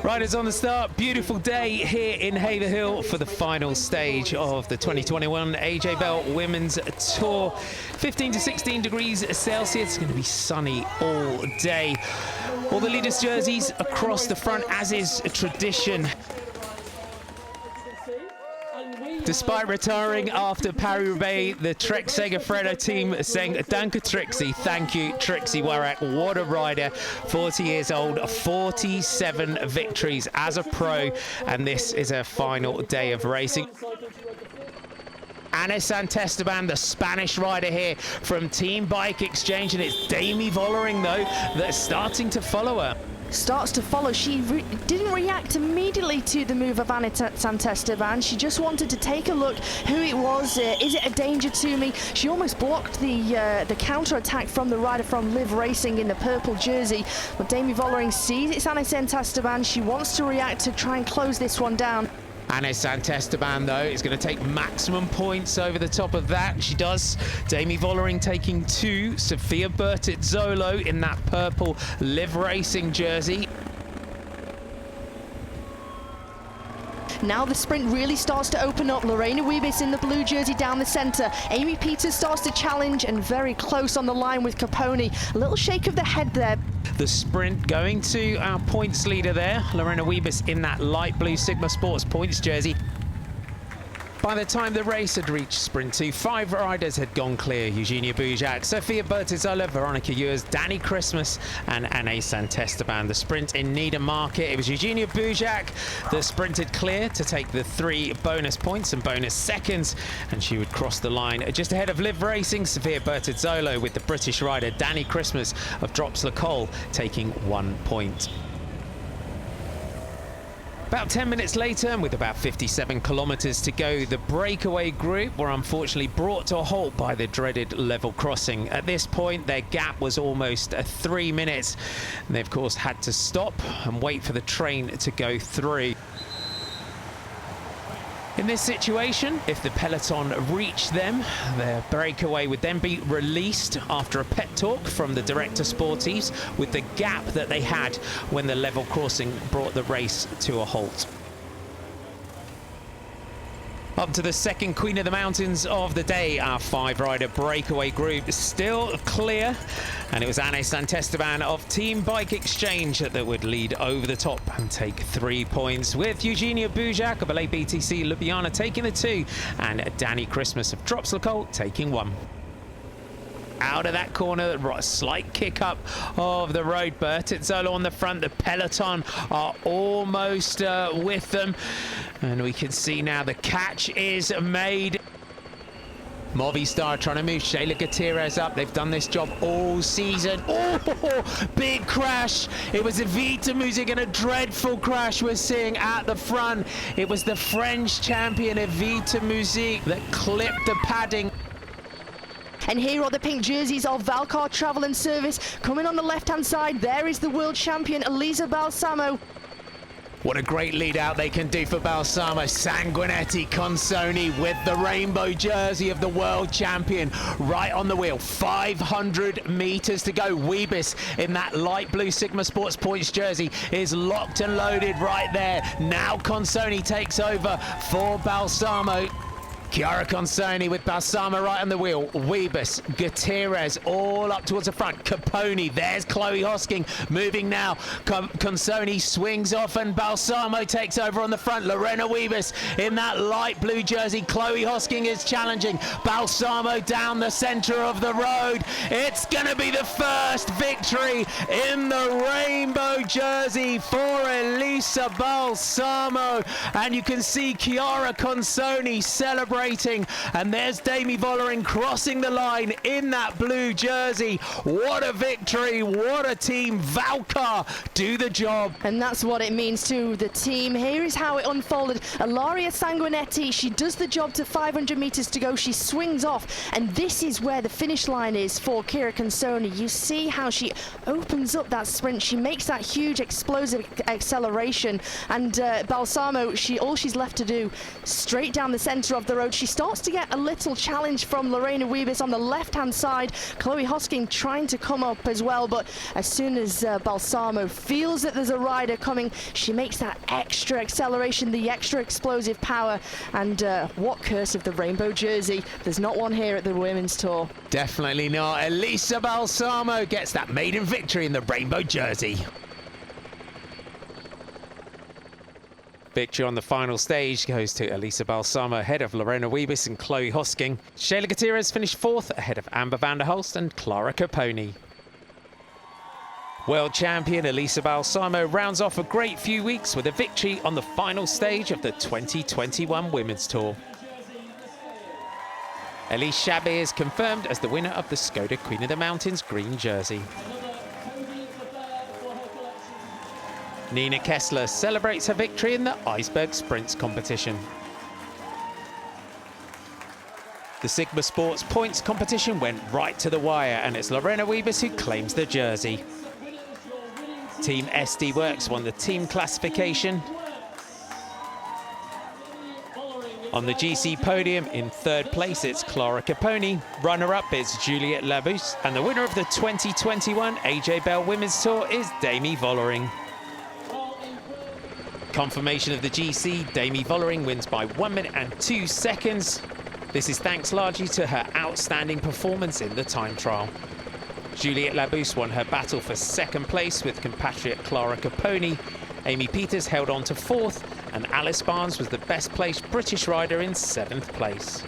Riders on the start, beautiful day here in Haverhill for the final stage of the 2021 AJ Bell Women's Tour. 15 to 16 degrees Celsius, it's going to be sunny all day. All the leaders' jerseys across the front, as is tradition. Despite retiring after Paris-Roubaix, the Trek Segafredo team saying, "Danke Trixie," thank you, Trixie Warak. What a rider, 40 years old, 47 victories as a pro, and this is her final day of racing. Ana Santesteban, the Spanish rider here from Team Bike Exchange, and it's Demi Vollering, though, that's starting to follow her. Starts to follow. She didn't react immediately to the move of Ana Santesteban. She just wanted to take a look who it was. Is it a danger to me? She almost blocked the counter-attack from the rider from Liv Racing in the purple jersey. But Demi Vollering sees it's Ana Santesteban. She wants to react to try and close this one down. Ana Santesteban, though, is going to take maximum points over the top of that. She does. Demi Vollering taking 2. Sofia Bertizzolo in that purple Liv Racing jersey. Now the sprint really starts to open up. Lorena Wiebes in the blue jersey down the centre. Amy Peters starts to challenge and very close on the line with Caponi. A little shake of the head there. The sprint going to our points leader there, Lorena Wiebes in that light blue Sigma Sports points jersey. By the time the race had reached Sprint 2, 5 riders had gone clear. Eugenia Bujak, Sofia Bertizzolo, Veronica Ewers, Danny Christmas and Ana Santesteban. The sprint in Needham Market, it was Eugenia Bujak that sprinted clear to take the 3 bonus points and bonus seconds, and she would cross the line just ahead of Liv Racing. Sofia Bertizzolo with the British rider Danny Christmas of Drops-le-Col taking 1 point. About 10 minutes later, and with about 57 kilometres to go, the breakaway group were unfortunately brought to a halt by the dreaded level crossing. At this point, their gap was almost 3 minutes, and they, of course, had to stop and wait for the train to go through. In this situation, if the peloton reached them, their breakaway would then be released after a pet talk from the director sportives with the gap that they had when the level crossing brought the race to a halt. Up to the second Queen of the Mountains of the day, our 5-rider breakaway group still clear, and it was Ana Santesteban of Team Bike Exchange that would lead over the top and take 3 points, with Eugenia Bujak of LABTC Ljubljana taking the 2 and Danny Christmas of Drops-le-Col taking 1. Out of that corner, a slight kick up of the road. Bertizzolo on the front. The peloton are almost with them, and we can see now the catch is made. Movistar trying to move Shayla Gutierrez up. They've done this job all season. Oh, big crash. It was Evita Music, and a dreadful crash we're seeing at the front. It was the French champion Evita Music that clipped the padding. And here are the pink jerseys of Valcar Travel and Service. Coming on the left-hand side, there is the world champion, Elisa Balsamo. What a great lead out they can do for Balsamo. Sanguinetti Consoni with the rainbow jersey of the world champion right on the wheel. 500 metres to go. Wiebes in that light blue Sigma Sports points jersey is locked and loaded right there. Now Consoni takes over for Balsamo. Chiara Consoni with Balsamo right on the wheel. Wiebes, Gutierrez all up towards the front. Caponi, there's Chloe Hosking moving now. Consoni swings off and Balsamo takes over on the front. Lorena Wiebes in that light blue jersey. Chloe Hosking is challenging. Balsamo down the centre of the road. It's going to be the first victory in the rainbow jersey for Elisa Balsamo. And you can see Chiara Consoni celebrating. And there's Demi Vollering crossing the line in that blue jersey. What a victory, what a team. Valcar do the job. And that's what it means to the team. Here is how it unfolded. Ilaria Sanguinetti, she does the job to 500 metres to go. She swings off, and this is where the finish line is for Chiara Consoni. You see how she opens up that sprint. She makes that huge explosive acceleration, and Balsamo, all she's left to do, straight down the centre of the road. road. She starts to get a little challenge from Lorena Wiebes on the left-hand side. Chloe Hosking trying to come up as well, but as soon as Balsamo feels that there's a rider coming, she makes that extra acceleration, the extra explosive power, and what curse of the rainbow jersey. There's not one here at the Women's Tour. Definitely not. Elisa Balsamo gets that maiden victory in the rainbow jersey. Victory on the final stage goes to Elisa Balsamo ahead of Lorena Wiebes and Chloe Hosking. Shayla Gutierrez finished fourth ahead of Amber van der Hulst and Clara Caponi. World champion Elisa Balsamo rounds off a great few weeks with a victory on the final stage of the 2021 Women's Tour. Elise Chabet is confirmed as the winner of the Skoda Queen of the Mountains green jersey. Nina Kessler celebrates her victory in the Iceberg Sprints competition. The Sigma Sports points competition went right to the wire, and it's Lorena Wiebes who claims the jersey. Team SD Works won the team classification. On the GC podium in third place, it's Clara Caponi. Runner-up is Juliette Labousse, and the winner of the 2021 AJ Bell Women's Tour is Demi Vollering. Confirmation of the GC, Demi Vollering wins by 1 minute and 2 seconds. This is thanks largely to her outstanding performance in the time trial. Juliette Labousse won her battle for second place with compatriot Clara Caponi. Amy Peters held on to fourth, and Alice Barnes was the best placed British rider in seventh place.